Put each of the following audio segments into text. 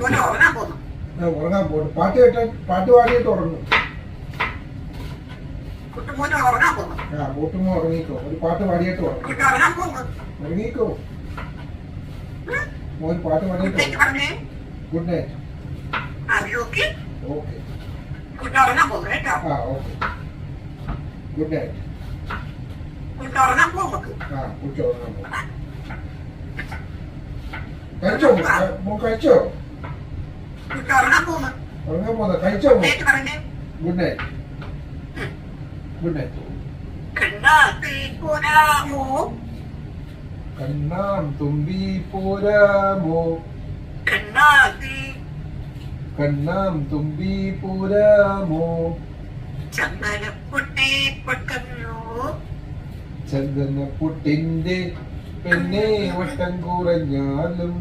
ഉറങ്ങാൻ പോകുന്നു. പാട്ട് പാടിയിട്ട് ഉറങ്ങും. ആ കൂട്ടുമ്പോ ഉറങ്ങിക്കോ. ഒരു പാട്ട് പാടിയിട്ട് ഉറങ്ങും. ഉറങ്ങിക്കോ മോൻ. പാട്ട് പാടിയിട്ട് ഗുഡ് നൈറ്റ്. ഓക്കെ ആ ഓക്കെ ഗുഡ് നൈറ്റ്. ആ കുട്ടി ഉറങ്ങാൻ പോകും. കഴിച്ചോ മോൻ? കഴിച്ചോ? ഉറങ്ങാൻ പോന്ന കഴിച്ചോ മോൻ? Good night. Good night. കണ്ണാം തുമ്പി പോരാമോ? കണ്ണാം തുമ്പി പോരാമോ? ചന്ദനപ്പൊട്ടിന്റെ പെണ്ണെ വട്ടം കുറഞ്ഞാലും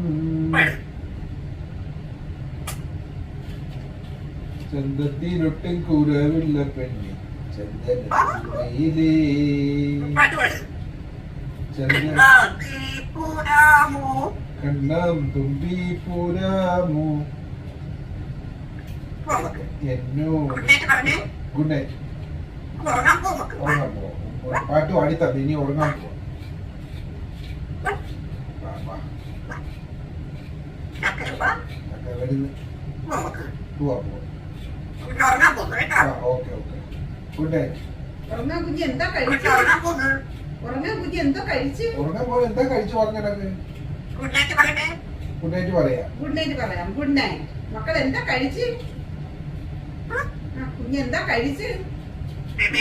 ചന്തത്തിനൊട്ടും കുറവില്ല പെണ്ണെ ചന്ദനയിലേ. കണ്ണാം തുമ്പി പോരാമോ? എന്നോട് ഗുഡ് നൈറ്റ്. ഉറങ്ങാൻ പോവാം. പാട്ട് പാടിത്തന്നെ ഇനി ഉറങ്ങാൻ പോവാം. Okay okay good night. ഉറങ്ങാൻ കുഞ്ഞ് എന്താ കഴിച്ചു? ഉറങ്ങാൻ കുഞ്ഞ് എന്താ കഴിച്ചു? ഉറങ്ങാൻ പോലെ എന്താ കഴിച്ചു പറഞ്ഞത്? ഗുഡ് നൈറ്റ് പറയാം. ഗുഡ് നൈറ്റ് പറയാം. Good night. മക്കൾ എന്താ കഴിച്ച്? കുഞ്ഞ് എന്താ കഴിച്ച്?